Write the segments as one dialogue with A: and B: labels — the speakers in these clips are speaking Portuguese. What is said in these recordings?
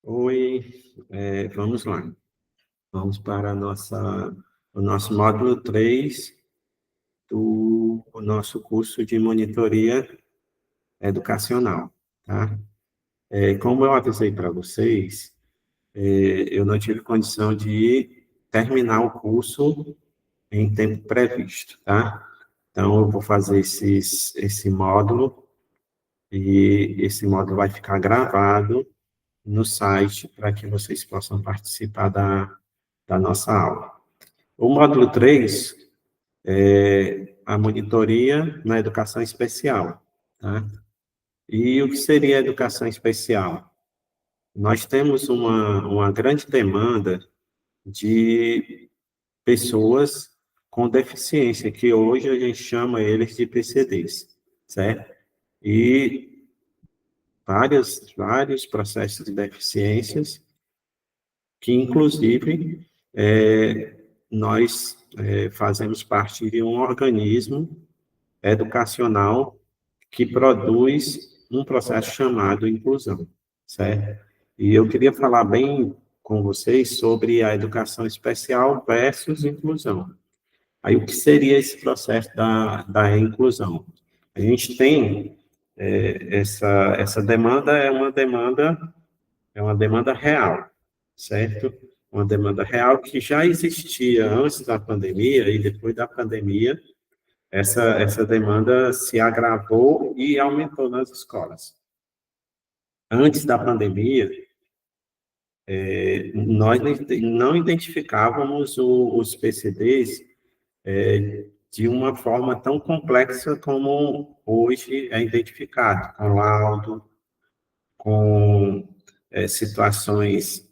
A: Oi, vamos lá. Vamos para o nosso módulo 3 do o nosso curso de monitoria educacional, tá? Como eu avisei para vocês, eu não tive condição de terminar o curso em tempo previsto, tá? Então, eu vou fazer esse módulo e esse módulo vai ficar gravado no site para que vocês possam participar da nossa aula. O módulo 3 é a monitoria na educação especial, tá? E o que seria a educação especial? Nós temos uma grande demanda de pessoas com deficiência, que hoje a gente chama eles de PCDs, certo? E vários processos de deficiências que, inclusive, nós fazemos parte de um organismo educacional que produz um processo chamado inclusão, certo? E eu queria falar bem com vocês sobre a educação especial versus inclusão. Aí, o que seria esse processo da inclusão? A gente tem essa demanda, é uma demanda real, certo? Uma demanda real que já existia antes da pandemia e depois da pandemia, essa demanda se agravou e aumentou nas escolas. Antes da pandemia, nós não identificávamos os PCDs de uma forma tão complexa como hoje é identificado, com laudo, com situações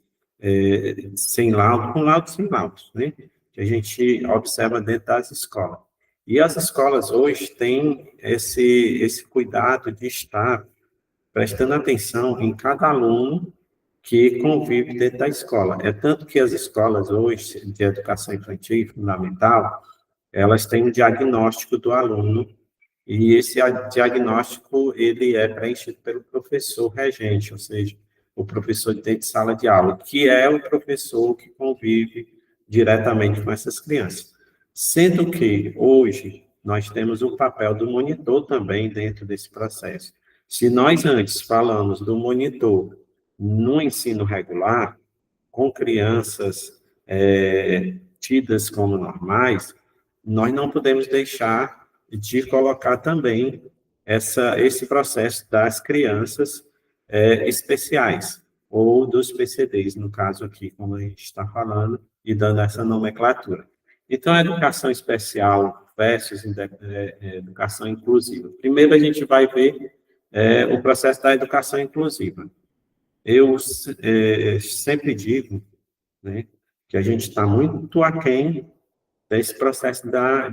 A: sem laudo, com laudo sem laudos, né? Que a gente observa dentro das escolas. E as escolas hoje têm esse cuidado de estar prestando atenção em cada aluno que convive dentro da escola. É tanto que as escolas hoje de educação infantil e fundamental, elas têm um diagnóstico do aluno e esse diagnóstico ele é preenchido pelo professor regente, ou seja, o professor de dentro de sala de aula, que é o professor que convive diretamente com essas crianças. Sendo que, hoje, nós temos o papel do monitor também dentro desse processo. Se nós antes falamos do monitor no ensino regular, com crianças tidas como normais, nós não podemos deixar de colocar também esse processo das crianças especiais, ou dos PCDs, no caso aqui, como a gente está falando, e dando essa nomenclatura. Então, a educação especial versus educação inclusiva. Primeiro, a gente vai ver o processo da educação inclusiva. Eu sempre digo, né, que a gente está muito aquém desse processo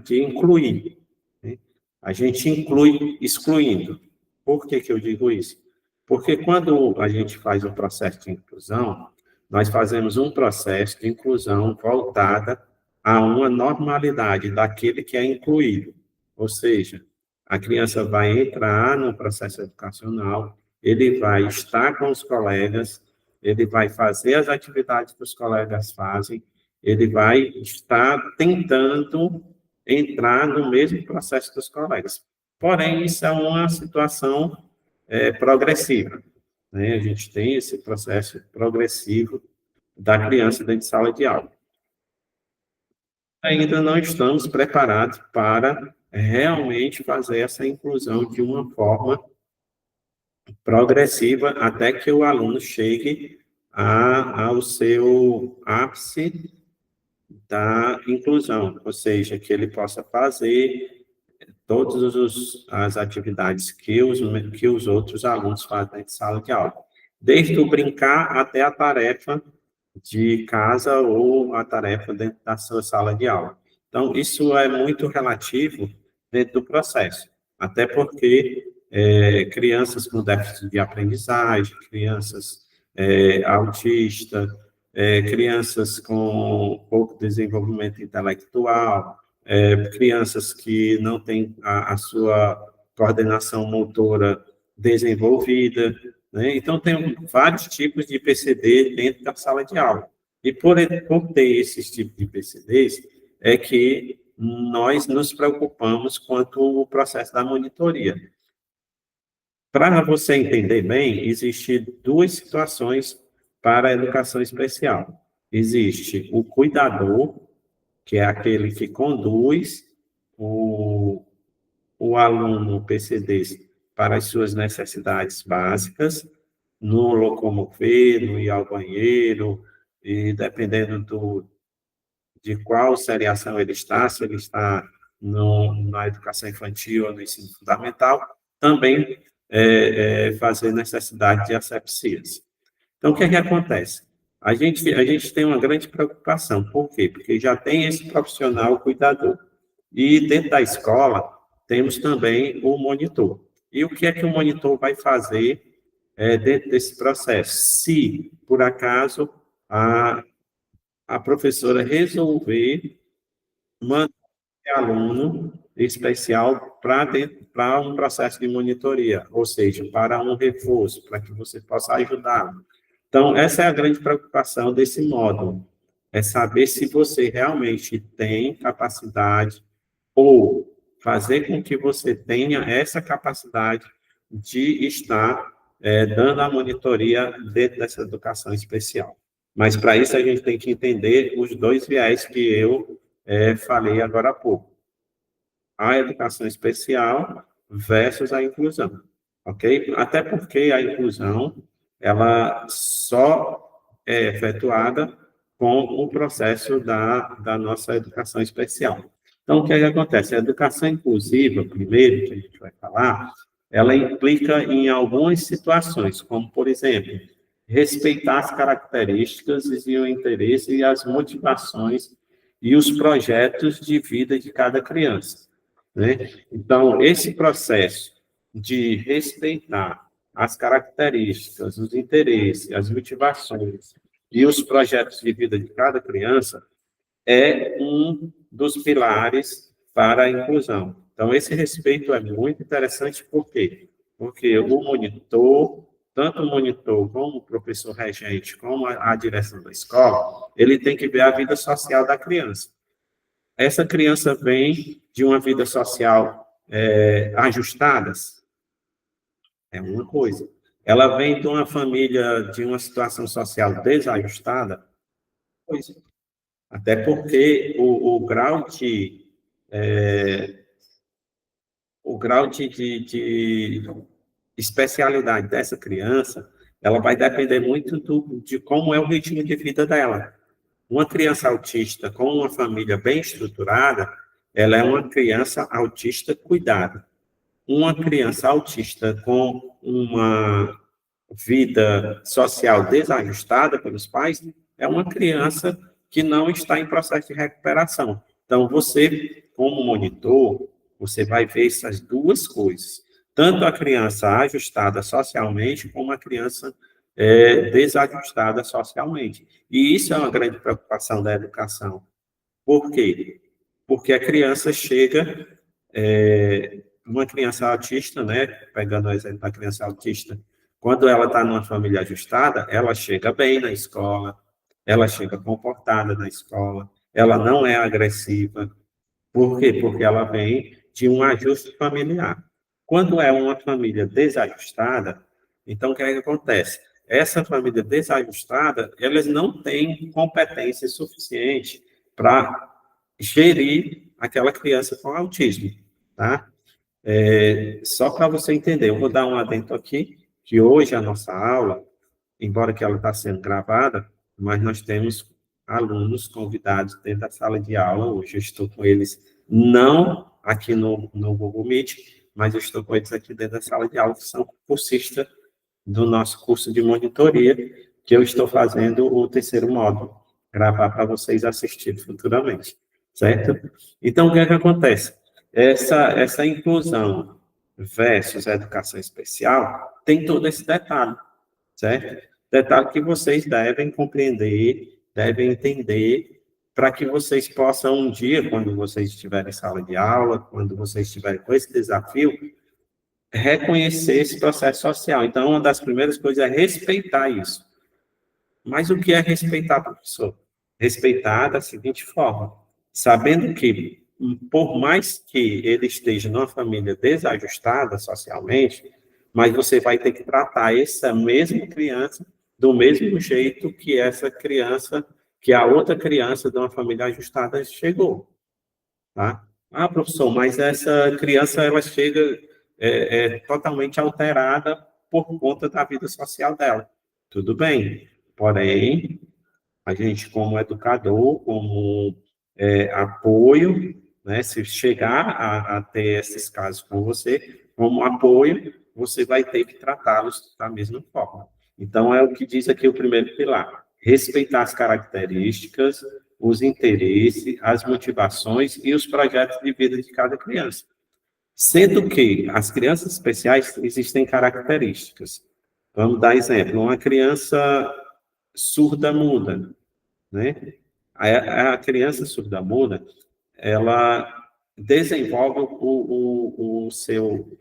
A: de incluir, né? A gente inclui excluindo. Por que eu digo isso? Porque quando a gente faz um processo de inclusão, nós fazemos um processo de inclusão voltada a uma normalidade daquele que é incluído. Ou seja, a criança vai entrar no processo educacional, ele vai estar com os colegas, ele vai fazer as atividades que os colegas fazem, ele vai estar tentando entrar no mesmo processo dos colegas. Porém, isso é uma situação progressiva, né? A gente tem esse processo progressivo da criança dentro de sala de aula. Ainda não estamos preparados para realmente fazer essa inclusão de uma forma progressiva até que o aluno chegue ao seu ápice da inclusão, ou seja, que ele possa fazer todas as atividades que os outros alunos fazem em sala de aula, desde o brincar até a tarefa de casa ou a tarefa dentro da sua sala de aula. Então, isso é muito relativo dentro do processo, até porque crianças com déficit de aprendizagem, crianças autistas, crianças com pouco desenvolvimento intelectual, crianças que não têm a sua coordenação motora desenvolvida, né? Então, tem vários tipos de PCD dentro da sala de aula. E por ter esses tipos de PCDs, é que nós nos preocupamos quanto ao processo da monitoria. Para você entender bem, existem duas situações para a educação especial. Existe o cuidador, que é aquele que conduz o aluno PCD para as suas necessidades básicas, no locomover, no ir ao banheiro, e dependendo de qual seriação ele está, se ele está na educação infantil ou no ensino fundamental, também fazer necessidade de asepsias. Então, o que é que acontece? A gente tem uma grande preocupação. Por quê? Porque já tem esse profissional cuidador. E dentro da escola, temos também o monitor. E o que é que o monitor vai fazer dentro desse processo? Se, por acaso, a professora resolver mandar aluno especial para um processo de monitoria, ou seja, para um reforço, para que você possa ajudá-lo. Então, essa é a grande preocupação desse módulo, é saber se você realmente tem capacidade ou fazer com que você tenha essa capacidade de estar dando a monitoria dentro dessa educação especial. Mas, para isso, a gente tem que entender os dois viés que eu falei agora há pouco. A educação especial versus a inclusão, ok? Até porque a inclusão, ela só é efetuada com o processo da nossa educação especial. Então, o que é que acontece? A educação inclusiva, primeiro, que a gente vai falar, ela implica em algumas situações, como, por exemplo, respeitar as características e o interesse e as motivações e os projetos de vida de cada criança, né? Então, esse processo de respeitar as características, os interesses, as motivações e os projetos de vida de cada criança é um dos pilares para a inclusão. Então, esse respeito é muito interessante, por quê? Porque o monitor, tanto o monitor como o professor regente, como a direção da escola, ele tem que ver a vida social da criança. Essa criança vem de uma vida social ajustada, é uma coisa. Ela vem de uma família, de uma situação social desajustada, coisa. Até porque o grau de especialidade dessa criança, ela vai depender muito de como é o ritmo de vida dela. Uma criança autista com uma família bem estruturada, ela é uma criança autista cuidada. Uma criança autista com uma vida social desajustada pelos pais é uma criança que não está em processo de recuperação. Então, você, como monitor, você vai ver essas duas coisas. Tanto a criança ajustada socialmente, como a criança desajustada socialmente. E isso é uma grande preocupação da educação. Por quê? Porque a criança chega, uma criança autista, né, pegando o exemplo da criança autista, quando ela está numa família ajustada, ela chega bem na escola, ela chega comportada na escola, ela não é agressiva. Por quê? Porque ela vem de um ajuste familiar. Quando é uma família desajustada, então o que é que acontece? Essa família desajustada, elas não têm competência suficiente para gerir aquela criança com autismo, tá? Só para você entender, eu vou dar um adendo aqui, que hoje a nossa aula, embora que ela está sendo gravada, mas nós temos alunos convidados dentro da sala de aula. Hoje eu estou com eles, não aqui no Google Meet, mas eu estou com eles aqui dentro da sala de aula, que são cursistas do nosso curso de monitoria, que eu estou fazendo o terceiro módulo, gravar para vocês assistirem futuramente, certo? Então, o que é que acontece? Essa inclusão versus a educação especial tem todo esse detalhe, certo? Detalhe que vocês devem compreender, devem entender, para que vocês possam, um dia, quando vocês estiverem em sala de aula, quando vocês estiverem com esse desafio, reconhecer esse processo social. Então, uma das primeiras coisas é respeitar isso. Mas o que é respeitar, professor? Respeitar da seguinte forma: sabendo que, por mais que ele esteja numa família desajustada socialmente, mas você vai ter que tratar essa mesma criança do mesmo jeito que essa criança, que a outra criança de uma família ajustada chegou, tá? Ah, professor, mas essa criança, ela chega totalmente alterada por conta da vida social dela. Tudo bem, porém, a gente, como educador, como apoio, né, se chegar a ter esses casos com você, como apoio, você vai ter que tratá-los da mesma forma. Então, é o que diz aqui o primeiro pilar: respeitar as características, os interesses, as motivações e os projetos de vida de cada criança. Sendo que as crianças especiais existem características. Vamos dar exemplo: uma criança surda-muda, né? A criança surda-muda, ela desenvolve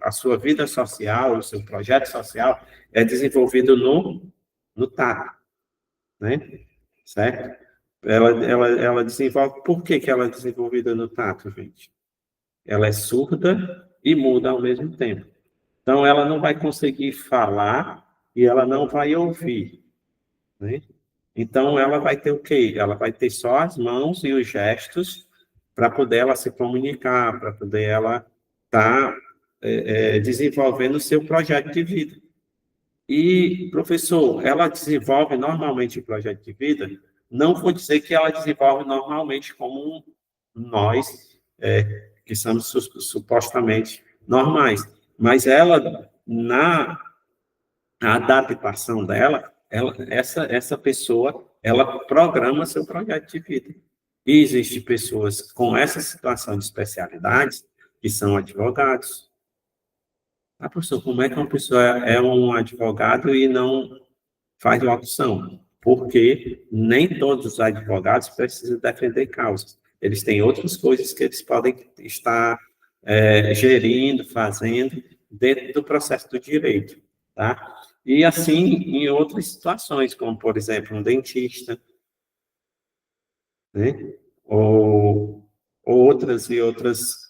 A: a sua vida social, o seu projeto social é desenvolvido no tato, né? Certo? Ela desenvolve, por que que ela é desenvolvida no tato, gente? Ela é surda e muda ao mesmo tempo. Então, ela não vai conseguir falar e ela não vai ouvir, né? Então, ela vai ter o quê? Ela vai ter só as mãos e os gestos para poder ela se comunicar, para poder ela estar desenvolvendo o seu projeto de vida. E, professor, ela desenvolve normalmente o projeto de vida? Não vou dizer que ela desenvolve normalmente como nós, que somos supostamente normais, mas ela, na adaptação dela, essa pessoa, ela programa seu projeto de vida. E existem pessoas com essa situação de especialidades que são advogados. Ah, professor, como é que uma pessoa é um advogado e não faz locução? Porque nem todos os advogados precisam defender causas. Eles têm outras coisas que eles podem estar gerindo, fazendo dentro do processo do direito, tá? E assim, em outras situações, como, por exemplo, um dentista, né? Ou outras e outras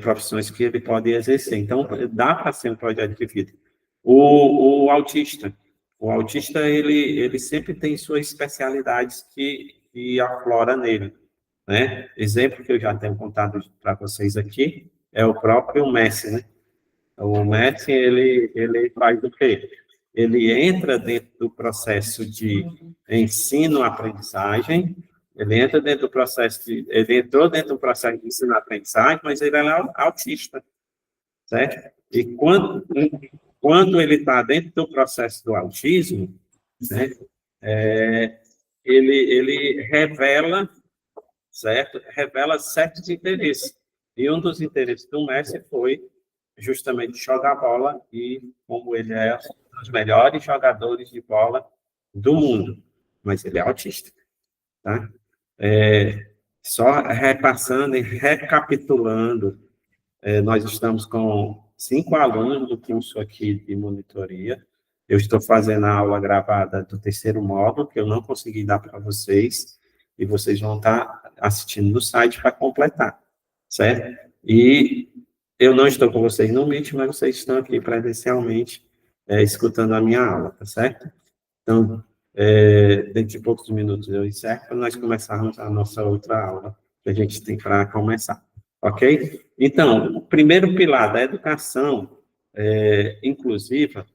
A: profissões que ele pode exercer. Então, dá para ser um projeto de vida. O autista. O autista, ele sempre tem suas especialidades que aflora nele, né? Exemplo que eu já tenho contado para vocês aqui é o próprio Messi, né? O Messi, ele faz o quê? Ele entra dentro do processo de ensino-aprendizagem, ele entra dentro do processo ele entrou dentro do processo de ensino-aprendizagem, mas ele é autista, certo? E quando ele está dentro do processo do autismo, né, ele revela, certo? Revela certos interesses. E um dos interesses do Messi foi justamente jogar bola e como ele é um dos melhores jogadores de bola do mundo, mas ele é autista, tá? Só repassando e recapitulando, nós estamos com 5 alunos do curso aqui de monitoria. Eu estou fazendo a aula gravada do terceiro módulo, que eu não consegui dar para vocês, e vocês vão estar assistindo no site para completar, certo? E eu não estou com vocês no Meet, mas vocês estão aqui presencialmente, escutando a minha aula, tá certo? Então, dentro de poucos minutos eu encerro para nós começarmos a nossa outra aula que a gente tem para começar, ok? Então, o primeiro pilar da educação inclusiva,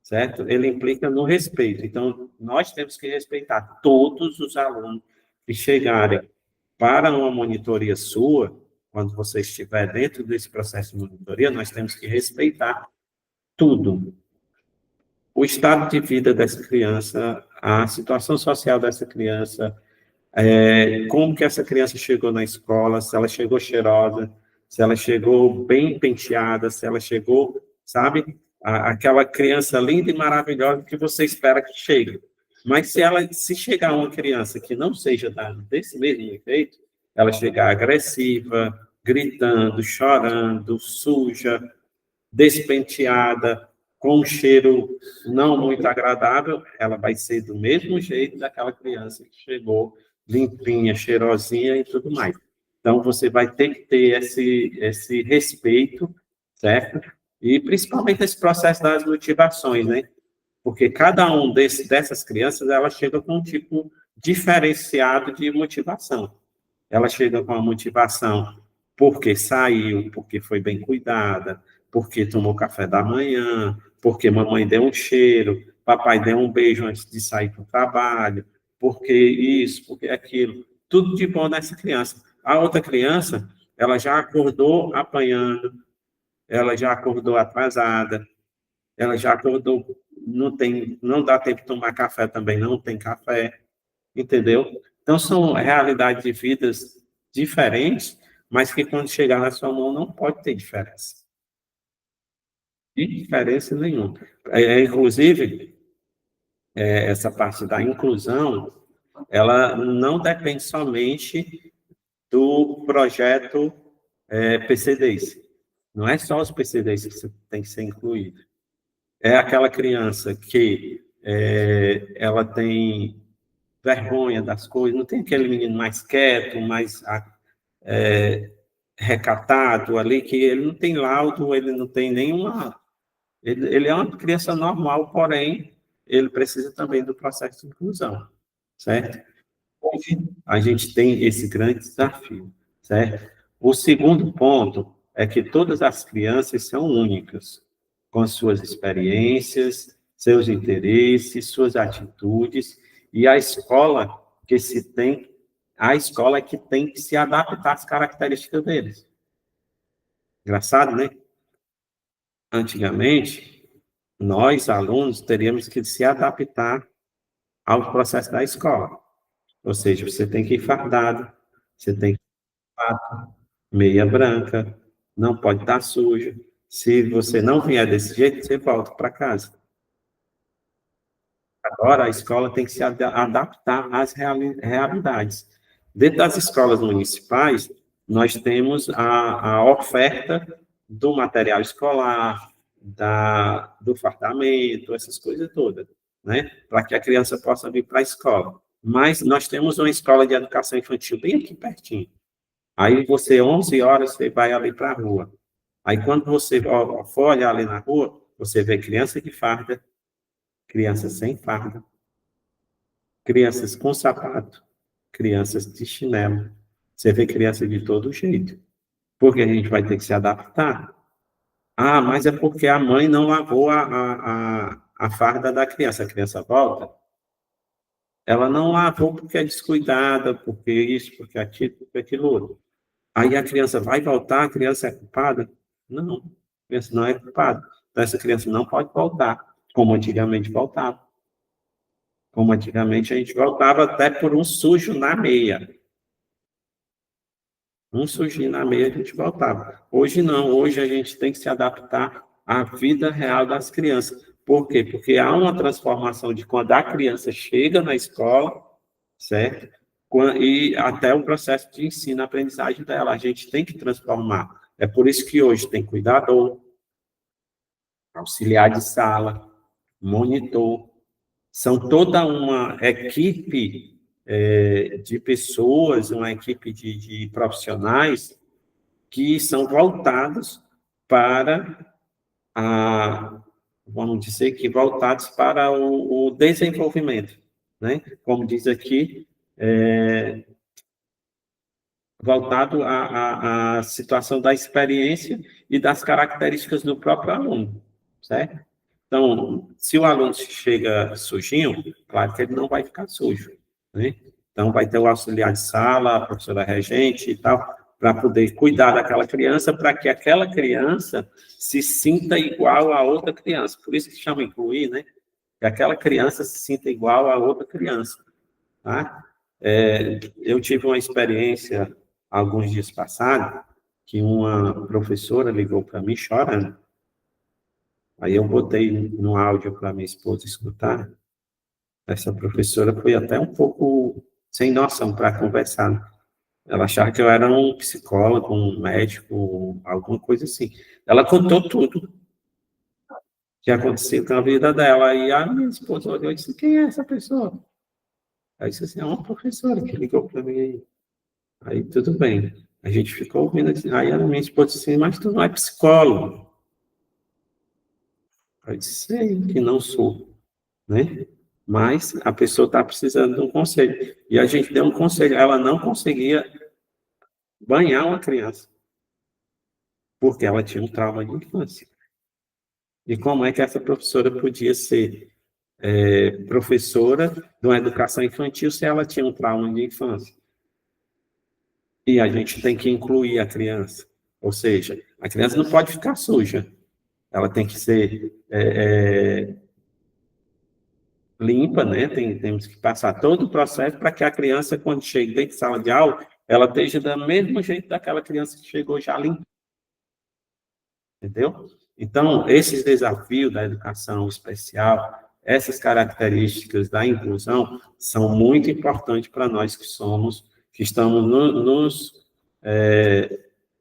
A: certo? Ele implica no respeito. Então, nós temos que respeitar todos os alunos que chegarem para uma monitoria sua, quando você estiver dentro desse processo de monitoria, nós temos que respeitar tudo. O estado de vida dessa criança, a situação social dessa criança, como que essa criança chegou na escola, se ela chegou cheirosa, se ela chegou bem penteada, se ela chegou, sabe, aquela criança linda e maravilhosa que você espera que chegue. Mas se chegar uma criança que não seja desse mesmo jeito, ela chegar agressiva, gritando, chorando, suja, despenteada, com um cheiro não muito agradável, ela vai ser do mesmo jeito daquela criança que chegou limpinha, cheirosinha e tudo mais. Então, você vai ter que ter esse respeito, certo? E principalmente esse processo das motivações, né? Porque cada um dessas crianças, ela chega com um tipo diferenciado de motivação. Ela chega com a motivação porque saiu, porque foi bem cuidada, porque tomou café da manhã, porque mamãe deu um cheiro, papai deu um beijo antes de sair para o trabalho, porque isso, porque aquilo. Tudo de bom nessa criança. A outra criança, ela já acordou apanhando, ela já acordou atrasada, ela já acordou, não dá tempo de tomar café também, não tem café, entendeu? Então, são realidades de vidas diferentes, mas que quando chegar na sua mão não pode ter diferença. Diferença nenhuma. Inclusive, essa parte da inclusão, ela não depende somente do projeto PCDs. Não é só os PCDs que você tem que ser incluído. É aquela criança que ela tem vergonha das coisas, não tem aquele menino mais quieto, mais recatado ali, que ele não tem laudo, ele não tem nenhuma... Ele é uma criança normal, porém, ele precisa também do processo de inclusão, certo? Hoje, a gente tem esse grande desafio, certo? O segundo ponto é que todas as crianças são únicas, com suas experiências, seus interesses, suas atitudes, e a escola é que tem que se adaptar às características deles. Engraçado, né? Antigamente, nós, alunos, teríamos que se adaptar ao processo da escola. Ou seja, você tem que ir fardado, você tem que ir meia branca, não pode estar sujo. Se você não vier desse jeito, você volta para casa. Agora, a escola tem que se adaptar às realidades. Dentro das escolas municipais, nós temos a oferta do material escolar, do fardamento, essas coisas todas, né? Para que a criança possa vir para a escola. Mas nós temos uma escola de educação infantil bem aqui pertinho. Aí você, 11 horas, você vai ali para a rua. Aí quando você for olhar ali na rua, você vê criança de farda, criança sem farda, crianças com sapato, crianças de chinelo. Você vê criança de todo jeito. Porque a gente vai ter que se adaptar. Ah, mas é porque a mãe não lavou a farda da criança. A criança volta. Ela não lavou porque é descuidada, porque isso, porque aquilo, porque aquilo outro. Aí a criança vai voltar, a criança é culpada? Não, a criança não é culpada. Então, essa criança não pode voltar, como antigamente voltava. Como antigamente a gente voltava até por um sujo na meia. Um sujinho na meia a gente voltava. Hoje não, hoje a gente tem que se adaptar à vida real das crianças. Por quê? Porque há uma transformação de quando a criança chega na escola, certo? E até o processo de ensino-aprendizagem dela. A gente tem que transformar. É por isso que hoje tem cuidador, auxiliar de sala, monitor. São toda uma equipe de pessoas, uma equipe de profissionais que são voltados para vamos dizer que voltados para o desenvolvimento, né? Como diz aqui, voltado à situação da experiência e das características do próprio aluno, certo? Então, se o aluno chega sujinho, claro que ele não vai ficar sujo, né? Então, vai ter o auxiliar de sala, a professora regente e tal, para poder cuidar daquela criança, para que aquela criança se sinta igual a outra criança. Por isso que chama incluir, né? Que aquela criança se sinta igual a outra criança, tá? Eu tive uma experiência, alguns dias passados, que uma professora ligou para mim chorando. Aí eu botei no áudio para minha esposa escutar. Essa professora foi até um pouco sem noção para conversar. Ela achava que eu era um psicólogo, um médico, alguma coisa assim. Ela contou tudo. que aconteceu com a vida dela. E a minha esposa olhou e disse, quem é essa pessoa? Aí disse assim, é uma professora que ligou para mim aí. Aí tudo bem. A gente ficou ouvindo, aí a minha esposa disse assim, mas tu não é psicólogo? Aí eu disse, sei que não sou, né? Mas a pessoa está precisando de um conselho. E a gente deu um conselho. Ela não conseguia banhar uma criança, porque ela tinha um trauma de infância. E como é que essa professora podia ser professora de uma educação infantil se ela tinha um trauma de infância? E a gente tem que incluir a criança. Ou seja, a criança não pode ficar suja. Ela tem que ser limpa, né? Temos que passar todo o processo para que a criança, quando chega dentro de sala de aula, ela esteja do mesmo jeito daquela criança que chegou já limpa, entendeu? Então, esses desafios da educação especial, essas características da inclusão, são muito importantes para nós que estamos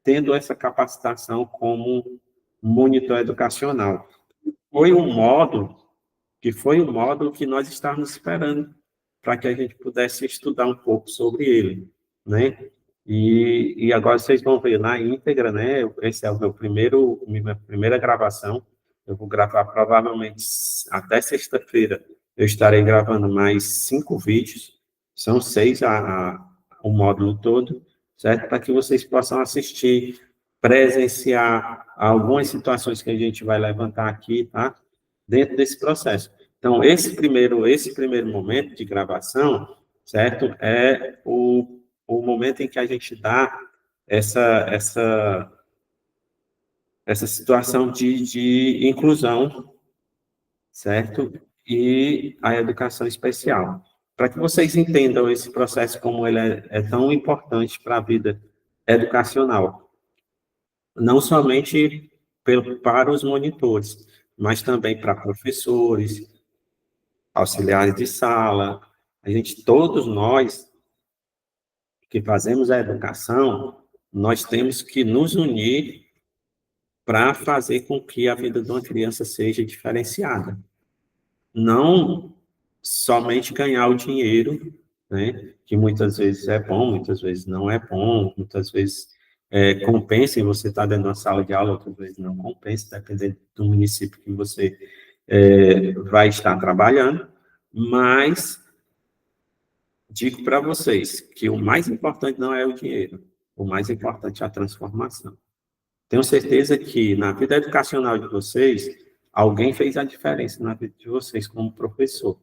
A: tendo essa capacitação como monitor educacional. Foi um módulo foi o módulo que nós estávamos esperando para que a gente pudesse estudar um pouco sobre ele, né? E agora vocês vão ver na íntegra, né? Esse é o minha primeira gravação. Eu vou gravar provavelmente até sexta-feira. Eu estarei gravando mais 5 vídeos. São 6 o módulo todo, certo? Para que vocês possam assistir, presenciar algumas situações que a gente vai levantar aqui, tá? Dentro desse processo. Então, esse primeiro momento de gravação, certo? É o momento em que a gente dá essa, essa, essa situação de inclusão, certo? E a educação especial. Para que vocês entendam esse processo como ele é tão importante para a vida educacional. Não somente para os monitores, mas também para professores, auxiliares de sala, todos nós que fazemos a educação, nós temos que nos unir para fazer com que a vida de uma criança seja diferenciada. Não somente ganhar o dinheiro, né, que muitas vezes é bom, muitas vezes não é bom, muitas vezes compensa em você estar dentro de uma sala de aula, outras vezes não compensa, dependendo do município que você vai estar trabalhando, mas digo para vocês que o mais importante não é o dinheiro, o mais importante é a transformação. Tenho certeza que na vida educacional de vocês, alguém fez a diferença na vida de vocês como professor,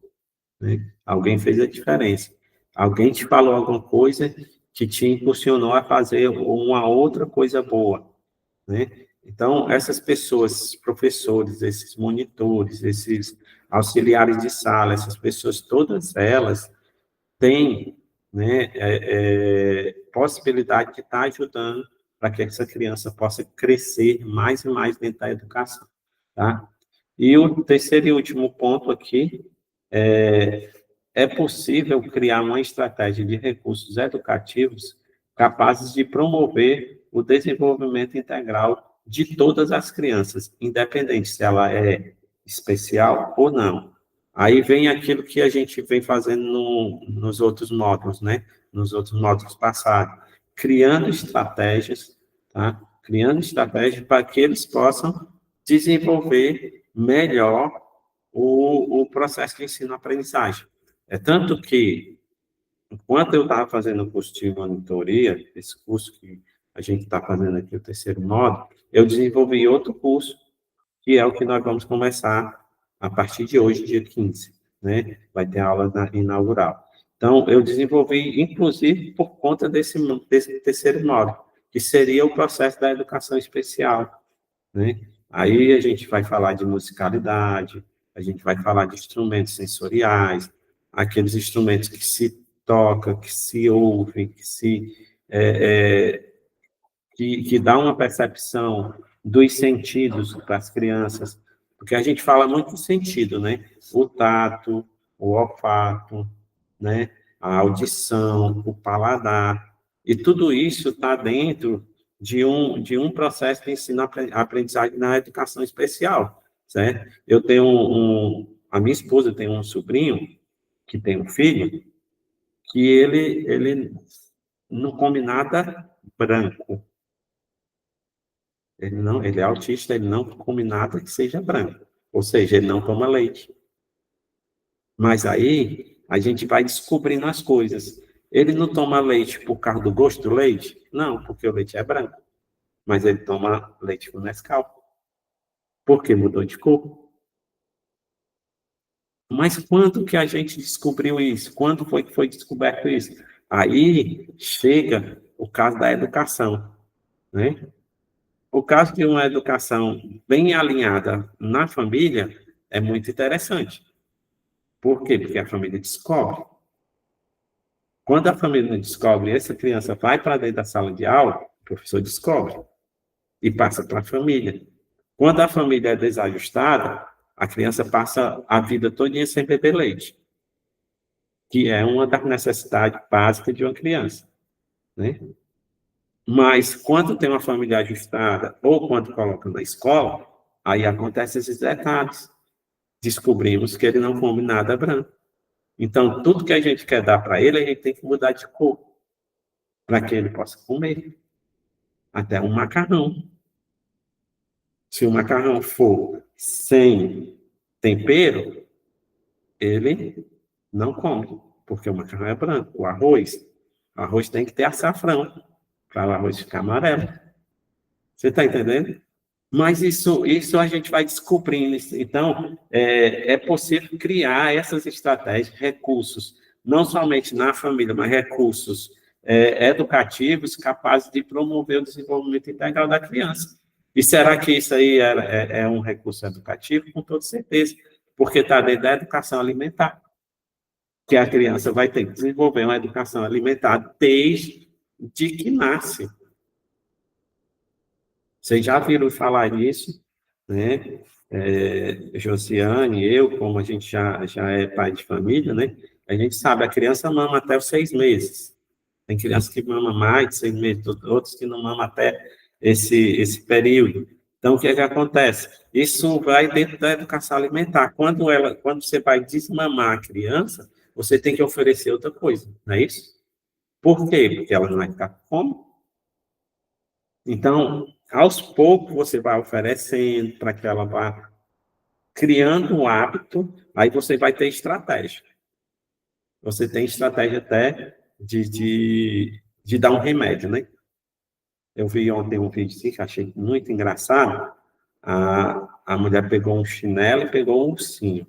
A: né? Alguém fez a diferença. Alguém te falou alguma coisa que te impulsionou a fazer uma outra coisa boa, né? Então, essas pessoas, esses professores, esses monitores, esses auxiliares de sala, essas pessoas, todas elas têm, né, possibilidade de estar ajudando para que essa criança possa crescer mais e mais dentro da educação, tá? E o terceiro e último ponto aqui é possível criar uma estratégia de recursos educativos capazes de promover o desenvolvimento integral de todas as crianças, independente se ela é especial ou não. Aí vem aquilo que a gente vem fazendo nos outros módulos, né? Nos outros módulos passados, criando estratégias, tá? Criando estratégias para que eles possam desenvolver melhor o processo de ensino-aprendizagem. É tanto que, enquanto eu estava fazendo o curso de monitoria, esse curso que a gente está fazendo aqui, o terceiro módulo, eu desenvolvi outro curso, que é o que nós vamos começar a partir de hoje, dia 15, né? Vai ter aula inaugural. Então, eu desenvolvi, inclusive, por conta desse terceiro módulo, que seria o processo da educação especial, né? Aí a gente vai falar de musicalidade, a gente vai falar de instrumentos sensoriais, aqueles instrumentos que se toca, que se ouve, que dá uma percepção dos sentidos para as crianças, porque a gente fala muito de sentido, né? O tato, o olfato, né? A audição, o paladar, e tudo isso está dentro de um processo de ensino-aprendizagem na educação especial. certo? A minha esposa tem um sobrinho que tem um filho que ele não come nada branco. Ele é autista, ele não come nada que seja branco. Ou seja, ele não toma leite. Mas aí a gente vai descobrindo as coisas. Ele não toma leite por causa do gosto do leite? Não, porque o leite é branco. Mas ele toma leite com Nescau. Porque mudou de cor. Mas quando que a gente descobriu isso? Quando foi que foi descoberto isso? Aí chega o caso da educação, né? O caso de uma educação bem alinhada na família é muito interessante. Por quê? Porque a família descobre. Quando a família não descobre, essa criança vai para dentro da sala de aula, o professor descobre e passa para a família. Quando a família é desajustada, a criança passa a vida toda sem beber leite, que é uma das necessidades básicas de uma criança, né? Mas quando tem uma família ajustada ou quando coloca na escola, aí acontecem esses detalhes. Descobrimos que ele não come nada branco. Então, tudo que a gente quer dar para ele, a gente tem que mudar de cor, para que ele possa comer. Até um macarrão. Se o macarrão for sem tempero, ele não come, porque o macarrão é branco. O arroz tem que ter açafrão, para o arroz ficar amarelo. Você está entendendo? Mas isso a gente vai descobrindo. Então, é possível criar essas estratégias, recursos, não somente na família, mas recursos educativos capazes de promover o desenvolvimento integral da criança. E será que isso aí é um recurso educativo? Com toda certeza, porque está dentro da educação alimentar, que a criança vai ter que desenvolver uma educação alimentar desde que nasce. Vocês já viram falar nisso, né? Josiane, eu, como a gente já é pai de família, né? A gente sabe, a criança mama até os 6 meses. Tem crianças que mamam mais de 6 meses, outros que não mamam até esse período. Então, o que é que acontece? Isso vai dentro da educação alimentar. Quando você vai desmamar a criança, você tem que oferecer outra coisa, não é isso? Por quê? Porque ela não vai ficar com fome. Então, aos poucos, você vai oferecendo para que ela vá criando um hábito, aí você vai ter estratégia. Você tem estratégia até de dar um remédio, né? Eu vi ontem um vídeo assim, que achei muito engraçado. A mulher pegou um chinelo e pegou um ursinho.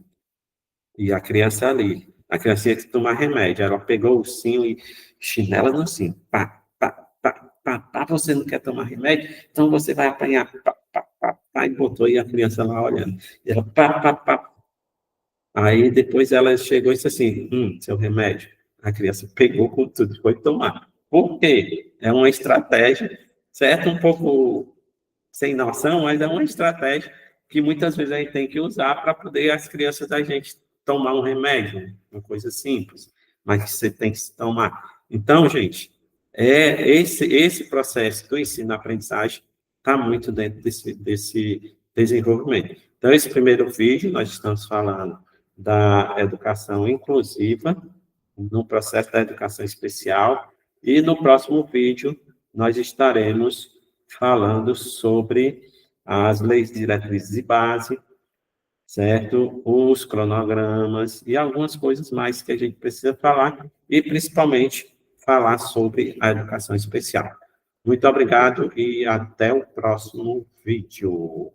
A: E a criança ali. A criança tinha que tomar remédio. Ela pegou o ursinho e chinela no ursinho. Pá, pá, pá, pá, pá. Você não quer tomar remédio? Então você vai apanhar. Pá, pá, pá, pá. E botou e a criança lá olhando. E ela pá, pá, pá. Aí depois ela chegou e disse assim, seu remédio. A criança pegou com tudo e foi tomar. Por quê? É uma estratégia, certo? Um pouco sem noção, mas é uma estratégia que muitas vezes a gente tem que usar para poder as crianças da gente tomar um remédio, uma coisa simples, mas que você tem que tomar. Então, gente, esse processo do ensino-aprendizagem está muito dentro desse desenvolvimento. Então, esse primeiro vídeo, nós estamos falando da educação inclusiva, no processo da educação especial, e no próximo vídeo nós estaremos falando sobre as leis diretrizes de base, certo? Os cronogramas e algumas coisas mais que a gente precisa falar, e principalmente falar sobre a educação especial. Muito obrigado e até o próximo vídeo.